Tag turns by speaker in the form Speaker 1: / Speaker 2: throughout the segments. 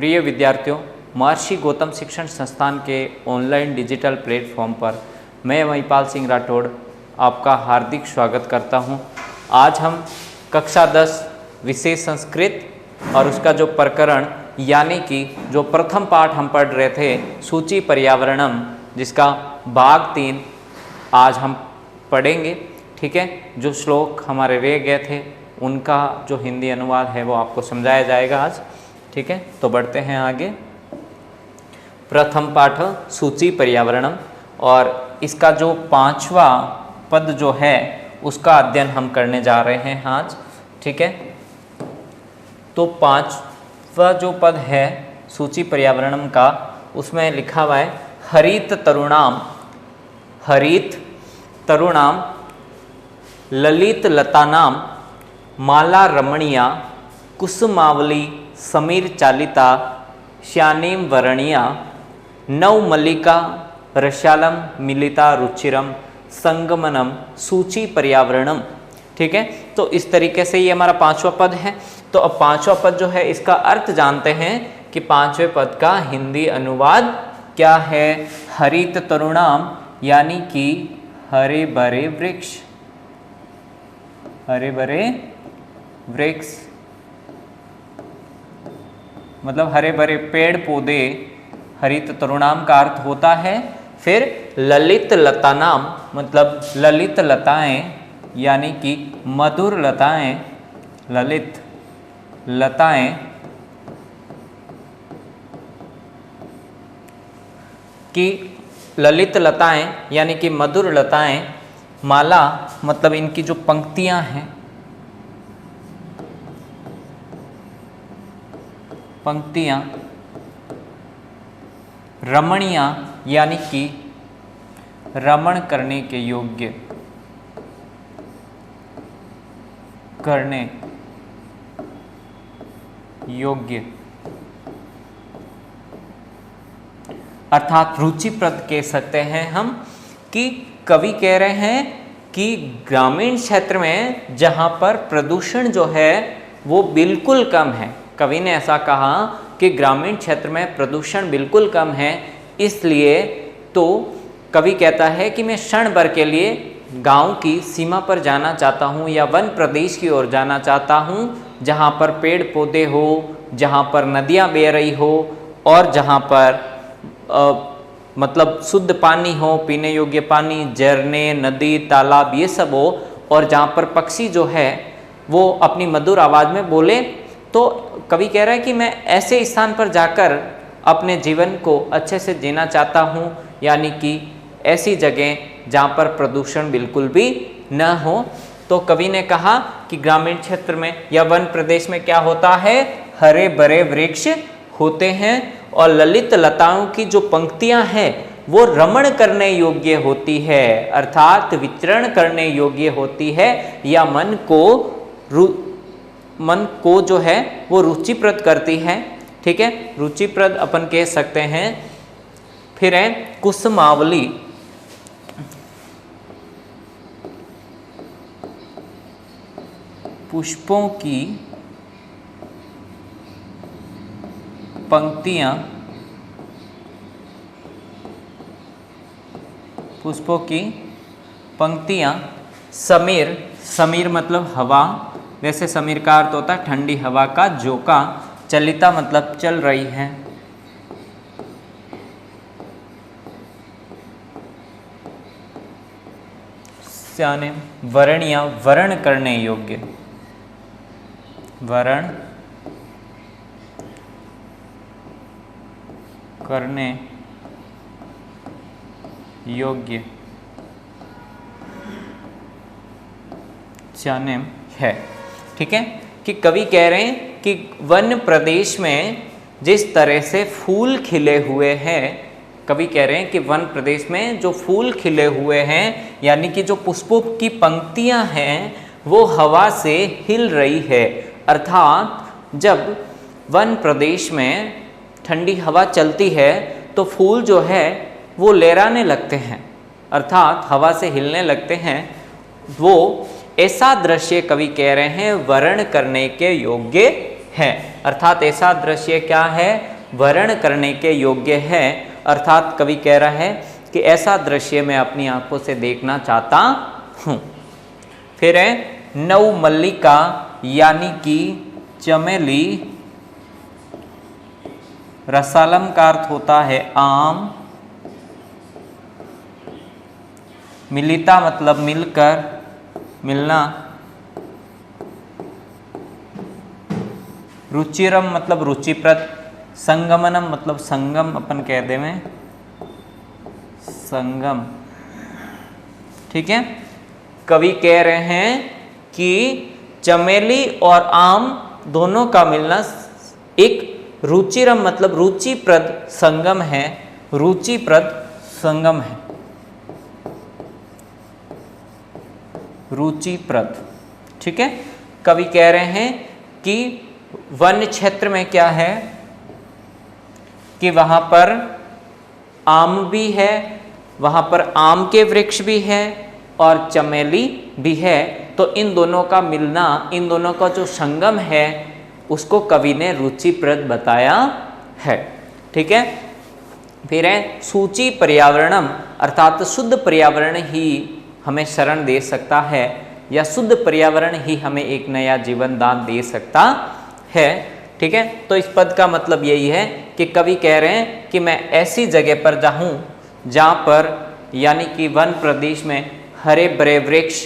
Speaker 1: प्रिय विद्यार्थियों, महर्षि गौतम शिक्षण संस्थान के ऑनलाइन डिजिटल प्लेटफॉर्म पर मैं महिपाल सिंह राठौड़ आपका हार्दिक स्वागत करता हूं। आज हम कक्षा 10 विषय संस्कृत और उसका जो प्रकरण यानी कि जो प्रथम पाठ हम पढ़ रहे थे सूची पर्यावरणम, जिसका भाग 3 आज हम पढ़ेंगे। ठीक है, जो श्लोक हमारे रह गए थे उनका जो हिंदी अनुवाद है वो आपको समझाया जाएगा आज। ठीक है, तो बढ़ते हैं आगे। प्रथम पाठ सूची पर्यावरणम, और इसका जो 5वां पद जो है उसका अध्ययन हम करने जा रहे हैं आज। ठीक है, तो 5वां जो पद है सूची पर्यावरणम का, उसमें लिखा हुआ है हरित तरुणाम ललित लतानाम माला रमणीया कुसुमावली समीर चालिता श्यानीम वर्णिया नवमल्लिका रसालम मिलिता रुचिरम संगमनम सूची पर्यावरणम। ठीक है, तो इस तरीके से ये हमारा 5वां पद है। तो अब 5वां पद जो है इसका अर्थ जानते हैं कि 5वें पद का हिंदी अनुवाद क्या है। हरित तरुणाम यानी कि हरे भरे वृक्ष, हरे भरे वृक्ष मतलब हरे भरे पेड़ पौधे, हरित तरुणाम का अर्थ होता है। फिर ललित लतानाम मतलब ललित लताएं यानी कि मधुर लताएं, ललित लताएं की ललित लताएं यानी कि मधुर लताएं, माला मतलब इनकी जो पंक्तियां हैं, पंक्तियां, रमणीया यानी कि रमण करने के योग्य, करने योग्य अर्थात रुचिप्रद कह सकते हैं हम। कि कवि कह रहे हैं कि ग्रामीण क्षेत्र में जहाँ पर प्रदूषण जो है वो बिल्कुल कम है, कवि ने ऐसा कहा कि ग्रामीण क्षेत्र में प्रदूषण बिल्कुल कम है, इसलिए तो कवि कहता है कि मैं क्षण भर के लिए गांव की सीमा पर जाना चाहता हूं या वन प्रदेश की ओर जाना चाहता हूं, जहां पर पेड़ पौधे हो, जहां पर नदियां बह रही हो और जहां पर मतलब शुद्ध पानी हो, पीने योग्य पानी, झरने, नदी, तालाब ये सब हो, और जहां पर पक्षी जो है वो अपनी मधुर आवाज में बोले। तो कवि कह रहा है कि मैं ऐसे स्थान पर जाकर अपने जीवन को अच्छे से जीना चाहता हूँ, यानी कि ऐसी जगह जहाँ पर प्रदूषण बिल्कुल भी न हो। तो कवि ने कहा कि ग्रामीण क्षेत्र में या वन प्रदेश में क्या होता है, हरे भरे वृक्ष होते हैं और ललित लताओं की जो पंक्तियां हैं वो रमण करने योग्य होती है, अर्थात विचरण करने योग्य होती है, या मन को जो है वो रुचिप्रद करती है। ठीक है, रुचिप्रद अपन कह सकते हैं। फिर है कुसुमावली, पुष्पों की पंक्तियां, पुष्पों की पंक्तियां, समीर, समीर मतलब हवा, वैसे समीर का अर्थ होता है ठंडी हवा का झोंका, चलिता मतलब चल रही है, श्याने वर्णिया वर्ण करने योग्य, वर्ण करने योग्य श्याने है। ठीक है, कि कवि कह रहे हैं कि वन प्रदेश में जिस तरह से फूल खिले हुए हैं, कवि कह रहे हैं कि वन प्रदेश में जो फूल खिले हुए हैं यानी कि जो पुष्पों की पंक्तियां हैं वो हवा से हिल रही है, अर्थात जब वन प्रदेश में ठंडी हवा चलती है तो फूल जो है वो लहराने लगते हैं, अर्थात हवा से हिलने लगते हैं। वो ऐसा दृश्य कवि कह रहे हैं वर्ण करने के योग्य है, अर्थात ऐसा दृश्य क्या है, वर्ण करने के योग्य है। अर्थात कवि कह रहा है कि ऐसा दृश्य मैं अपनी आंखों से देखना चाहता हूँ। फिर है नव मल्लिका यानी कि चमेली, रसालम का अर्थ होता है आम, मिलिता मतलब मिलकर, मिलना, रुचिरम मतलब रुचिप्रद, संगमनम मतलब संगम, अपन कह दे में संगम। ठीक है, कवि कह रहे हैं कि चमेली और आम दोनों का मिलना एक रुचिरम मतलब रुचिप्रद संगम है, रुचिप्रद संगम है, रुचिप्रद। ठीक है, कवि कह रहे हैं कि वन क्षेत्र में क्या है कि वहां पर आम भी है, वहां पर आम के वृक्ष भी है और चमेली भी है। तो इन दोनों का मिलना, इन दोनों का जो संगम है उसको कवि ने रुचिप्रद बताया है। ठीक है, फिर है सूची पर्यावरणम, अर्थात शुद्ध पर्यावरण ही हमें शरण दे सकता है या शुद्ध पर्यावरण ही हमें एक नया जीवन दान दे सकता है। ठीक है, तो इस पद का मतलब यही है कि कवि कह रहे हैं कि मैं ऐसी जगह पर जाऊं जहां पर यानी कि वन प्रदेश में हरे भरे वृक्ष,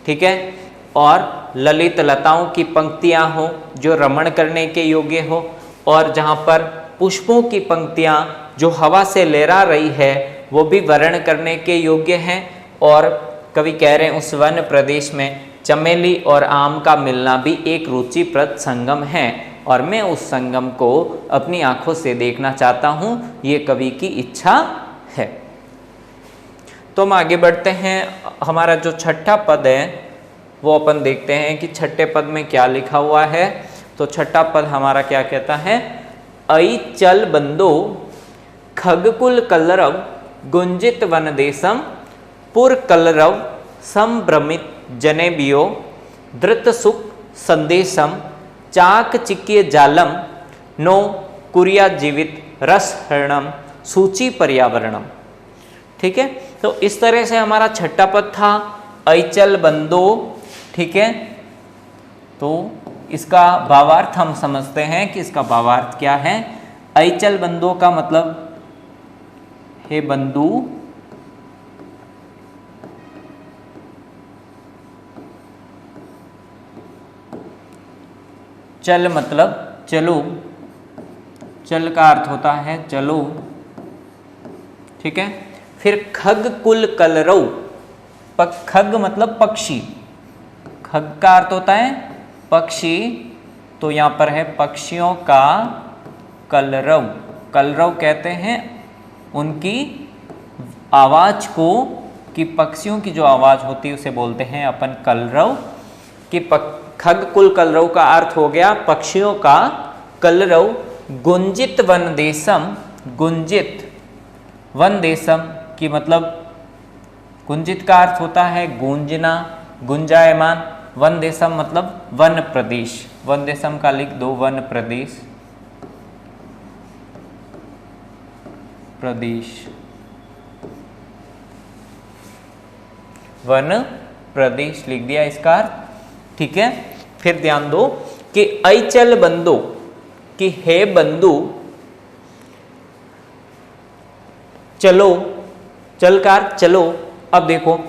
Speaker 1: ठीक है, और ललित लताओं की पंक्तियां हो जो रमण करने के योग्य हो, और जहां पर पुष्पों की पंक्तियां जो हवा से लहरा रही है वो भी वर्ण करने के योग्य हैं। और कवि कह रहे हैं उस वन प्रदेश में चमेली और आम का मिलना भी एक रुचिप्रद संगम है और मैं उस संगम को अपनी आंखों से देखना चाहता हूं, ये कवि की इच्छा है। तो हम आगे बढ़ते हैं। हमारा जो छठा पद है वो अपन देखते हैं कि छठे पद में क्या लिखा हुआ है। तो छठा पद हमारा क्या कहता है, ऐ चल बंदो खगकुल कलरव गुंजित वन देशम पुर कलरव संभ्रमित जनेबियो धृत सुख संदेशम चाक चिक्य जालम नो कुरिया जीवित रस हरणम सूची पर्यावरणम। ठीक है, तो इस तरह से हमारा छठा पद था, ऐचल बंदो। ठीक है, तो इसका भावार्थ हम समझते हैं कि इसका भावार्थ क्या है। ऐचल बंदो का मतलब हे बंधु, चल मतलब चलो, चल का अर्थ होता है चलो। ठीक है, फिर खग कुल कलरव, खग मतलब पक्षी, खग का अर्थ होता है पक्षी, तो यहां पर है पक्षियों का कलरव। कलरव कहते हैं उनकी आवाज को, कि पक्षियों की जो आवाज होती है उसे बोलते हैं अपन कलरव। कि खग कुल कलरव का अर्थ हो गया पक्षियों का कलरव। गुंजित वन देशम, गुंजित वन देशम की मतलब गुंजित का अर्थ होता है गूंजना, गुंजायमान। वन देशम मतलब वन प्रदेश, वन देशम का लिख दो वन प्रदेश, प्रदेश वन प्रदेश लिख दिया इसका अर्थ। ठीक है, फिर ध्यान दो कि ऐचल बंदो, कि हे बंधु चलो, चल का अर्थ चलो। अब देखो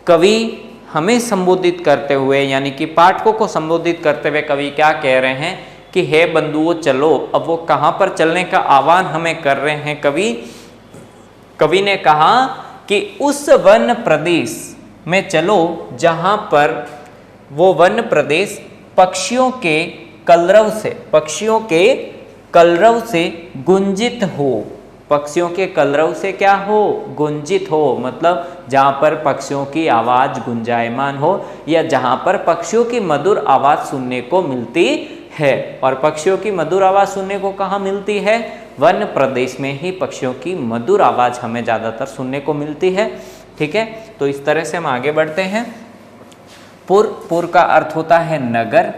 Speaker 1: कवि हमें संबोधित करते हुए यानी कि पाठकों को संबोधित करते हुए कवि क्या कह रहे हैं कि हे बंधुओं चलो। अब वो कहां पर चलने का आह्वान हमें कर रहे हैं कवि ने कहा कि उस वन प्रदेश में चलो जहां पर वो वन प्रदेश पक्षियों के कलरव से, पक्षियों के कलरव से गुंजित हो। पक्षियों के कलरव से क्या हो, गुंजित हो, मतलब जहां पर पक्षियों की आवाज गुंजायमान हो या जहां पर पक्षियों की मधुर आवाज सुनने को मिलती है। और पक्षियों की मधुर आवाज सुनने को कहाँ मिलती है, वन प्रदेश में ही पक्षियों की मधुर आवाज हमें ज्यादातर सुनने को मिलती है। ठीक है, तो इस तरह से हम आगे बढ़ते हैं। पुर का अर्थ होता है नगर,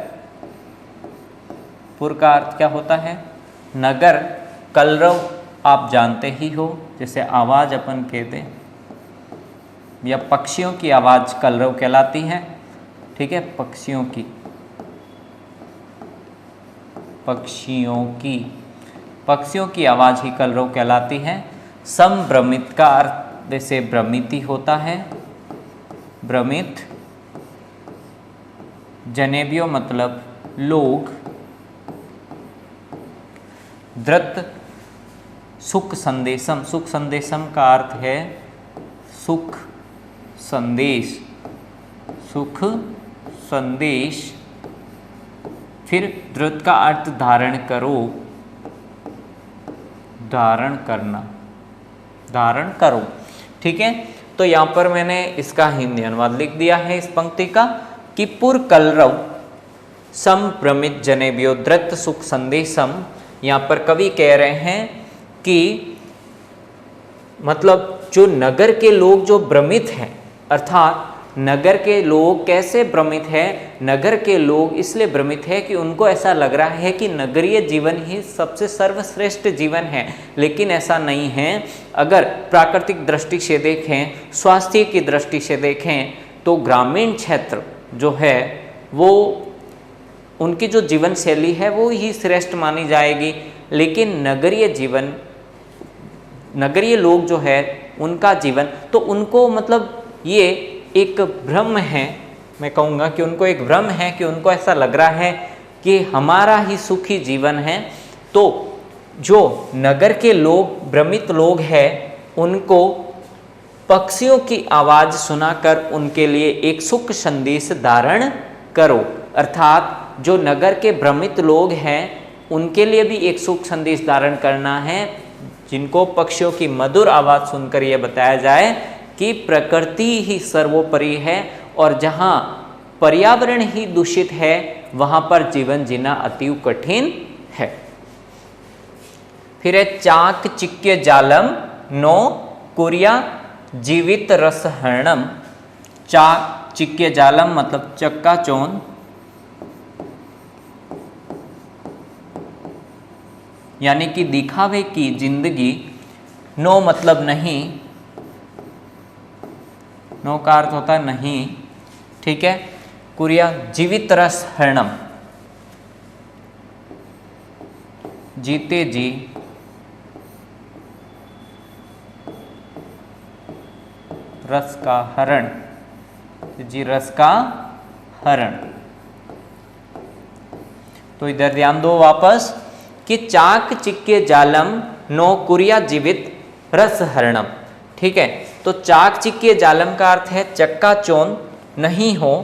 Speaker 1: पुर का अर्थ क्या होता है, नगर। कलरव आप जानते ही हो, जैसे आवाज़ अपन कहते हैं, या पक्षियों की आवाज़ कलरव कहलाती है। ठीक है, पक्षियों की आवाज़ ही कलरव कहलाती है। संभ्रमित का अर्थ जैसे भ्रमित ही होता है, भ्रमित। जनेबियो मतलब लोग। द्रत सुख संदेशम, सुख संदेशम का अर्थ है सुख संदेश, सुख संदेश। फिर द्रुत का अर्थ धारण करो, धारण करना, धारण करो। ठीक है, तो यहाँ पर मैंने इसका हिंदी अनुवाद लिख दिया है इस पंक्ति का कि पुर कलरव संभ्रमित जनेबियो द्रत सुख संदेशम। यहाँ पर कवि कह रहे हैं कि मतलब जो नगर के लोग जो भ्रमित हैं, अर्थात नगर के लोग कैसे भ्रमित है, नगर के लोग इसलिए भ्रमित है कि उनको ऐसा लग रहा है कि नगरीय जीवन ही सबसे सर्वश्रेष्ठ जीवन है, लेकिन ऐसा नहीं है। अगर प्राकृतिक दृष्टि से देखें, स्वास्थ्य की दृष्टि से देखें, तो ग्रामीण क्षेत्र जो है वो उनकी जो जीवन शैली है वो ही श्रेष्ठ मानी जाएगी, लेकिन नगरीय जीवन, नगरीय लोग जो है उनका जीवन, तो उनको मतलब ये एक भ्रम है, मैं कहूँगा कि उनको एक भ्रम है कि उनको ऐसा लग रहा है कि हमारा ही सुखी जीवन है। तो जो नगर के लोग, भ्रमित लोग हैं, उनको पक्षियों की आवाज़ सुनाकर उनके लिए एक सुख संदेश धारण करो। अर्थात जो नगर के भ्रमित लोग हैं उनके लिए भी एक सुख संदेश धारण करना है, जिनको पक्षियों की मधुर आवाज़ सुनकर यह बताया जाए कि प्रकृति ही सर्वोपरि है और जहाँ पर्यावरण ही दूषित है वहाँ पर जीवन जीना अति कठिन है। फिर है चाक चिक्य जालम नो कुरिया जीवित रसहरणम। चाक चिक्य जालम मतलब चक्का चौंध, यानी कि दिखावे की जिंदगी। नो मतलब नहीं, नो का अर्थ होता है नहीं। ठीक है, कुरिया जीवित रस हरणम, जीते जी रस का हरण, जी रस का हरण। तो इधर ध्यान दो वापस कि चाक चिक्के जालम नो कुरिया जीवित रस हरणम। ठीक है, तो चाक चिक्के जालम का अर्थ है चक्का चौंध नहीं हो,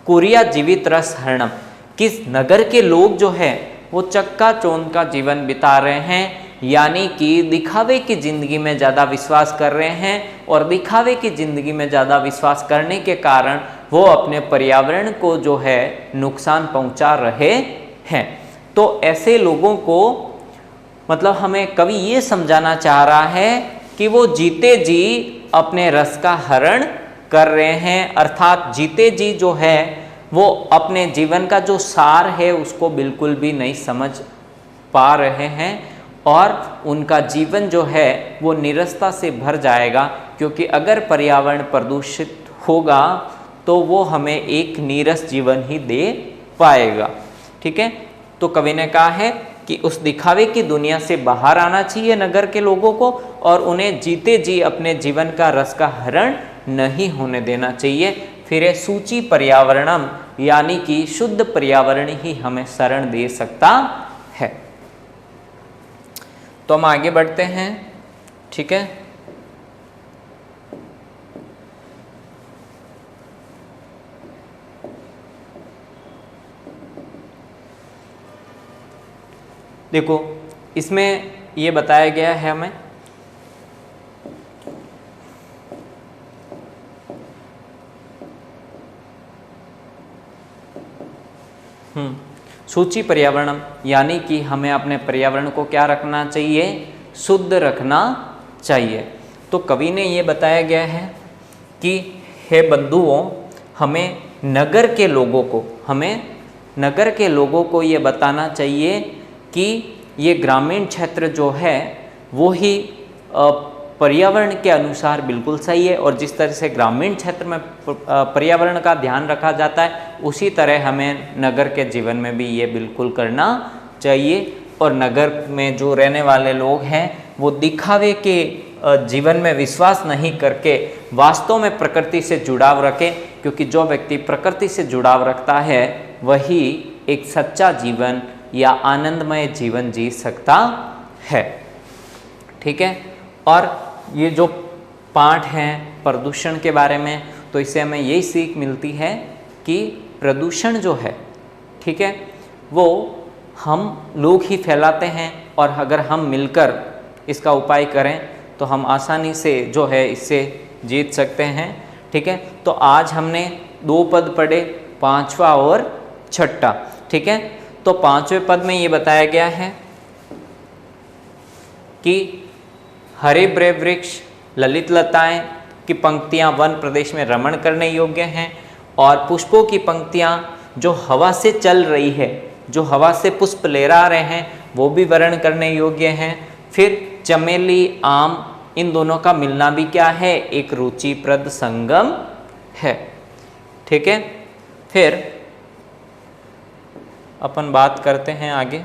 Speaker 1: कुरिया जीवित रस हरणम, किस नगर के लोग जो है वो चक्का चौंध का जीवन बिता रहे हैं, यानी कि दिखावे की जिंदगी में ज़्यादा विश्वास कर रहे हैं, और दिखावे की जिंदगी में ज़्यादा विश्वास करने के कारण वो अपने पर्यावरण को जो है नुकसान पहुंचा रहे हैं। तो ऐसे लोगों को मतलब हमें कवि ये समझाना चाह रहा है कि वो जीते जी अपने रस का हरण कर रहे हैं, अर्थात जीते जी जो है वो अपने जीवन का जो सार है उसको बिल्कुल भी नहीं समझ पा रहे हैं, और उनका जीवन जो है वो नीरसता से भर जाएगा, क्योंकि अगर पर्यावरण प्रदूषित होगा तो वो हमें एक नीरस जीवन ही दे पाएगा। ठीक है, तो कवि ने कहा है कि उस दिखावे की दुनिया से बाहर आना चाहिए नगर के लोगों को, और उन्हें जीते जी अपने जीवन का रस का हरण नहीं होने देना चाहिए। फिर है सूची पर्यावरणम, यानी कि शुद्ध पर्यावरण ही हमें शरण दे सकता है। तो हम आगे बढ़ते हैं। ठीक है, देखो इसमें ये बताया गया है हमें सूची पर्यावरणम, यानी कि हमें अपने पर्यावरण को क्या रखना चाहिए, शुद्ध रखना चाहिए। तो कवि ने ये बताया गया है कि हे बंधुओं, हमें नगर के लोगों को ये बताना चाहिए कि ये ग्रामीण क्षेत्र जो है वो ही पर्यावरण के अनुसार बिल्कुल सही है, और जिस तरह से ग्रामीण क्षेत्र में पर्यावरण का ध्यान रखा जाता है उसी तरह हमें नगर के जीवन में भी ये बिल्कुल करना चाहिए। और नगर में जो रहने वाले लोग हैं वो दिखावे के जीवन में विश्वास नहीं करके वास्तव में प्रकृति से जुड़ाव रखें, क्योंकि जो व्यक्ति प्रकृति से जुड़ाव रखता है वही एक सच्चा जीवन या आनंदमय जीवन जी सकता है। ठीक है, और ये जो पाठ हैं प्रदूषण के बारे में, तो इससे हमें यही सीख मिलती है कि प्रदूषण जो है, ठीक है, वो हम लोग ही फैलाते हैं, और अगर हम मिलकर इसका उपाय करें तो हम आसानी से जो है इससे जीत सकते हैं। ठीक है, तो आज हमने 2 पद पढ़े, 5वां और 6वां। ठीक है, तो 5वें पद में ये बताया गया है कि हरे भरे वृक्ष, ललित लताएं की पंक्तियां वन प्रदेश में रमण करने योग्य हैं, और पुष्पों की पंक्तियां जो हवा से चल रही है, जो हवा से पुष्प लहरा रहे हैं, वो भी वर्ण करने योग्य हैं। फिर चमेली, आम, इन दोनों का मिलना भी क्या है, एक रुचिप्रद संगम है। ठीक है, फिर अपन बात करते हैं आगे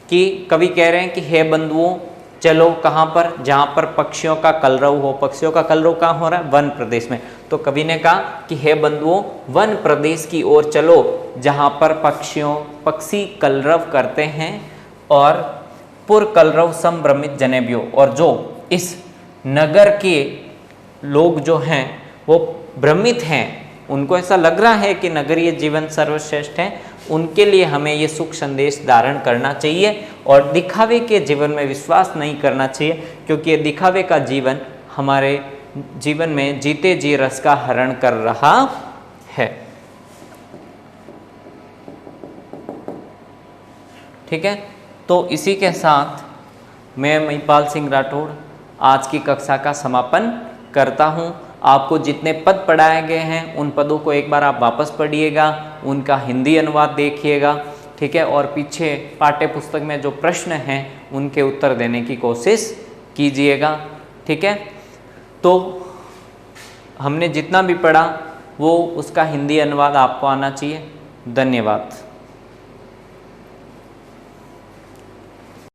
Speaker 1: कि कवि कह रहे हैं कि हे बंधुओं चलो कहाँ पर, जहाँ पर पक्षियों का कलरव हो। पक्षियों का कलरव कहाँ हो रहा है, वन प्रदेश में। तो कवि ने कहा कि हे बंधुओं वन प्रदेश की ओर चलो, जहाँ पर पक्षी कलरव करते हैं, और पुर कलरव संभ्रमित जनेबियो, और जो इस नगर के लोग जो हैं वो भ्रमित हैं, उनको ऐसा लग रहा है कि नगरीय जीवन सर्वश्रेष्ठ है, उनके लिए हमें ये सुख संदेश धारण करना चाहिए, और दिखावे के जीवन में विश्वास नहीं करना चाहिए, क्योंकि ये दिखावे का जीवन हमारे जीवन में जीते जी रस का हरण कर रहा है। ठीक है, तो इसी के साथ मैं महिपाल सिंह राठौड़ आज की कक्षा का समापन करता हूँ। आपको जितने पद पढ़ाए गए हैं उन पदों को एक बार आप वापस पढ़िएगा, उनका हिंदी अनुवाद देखिएगा। ठीक है, और पीछे पाठ्य पुस्तक में जो प्रश्न हैं उनके उत्तर देने की कोशिश कीजिएगा। ठीक है, तो हमने जितना भी पढ़ा वो उसका हिंदी अनुवाद आपको आना चाहिए। धन्यवाद।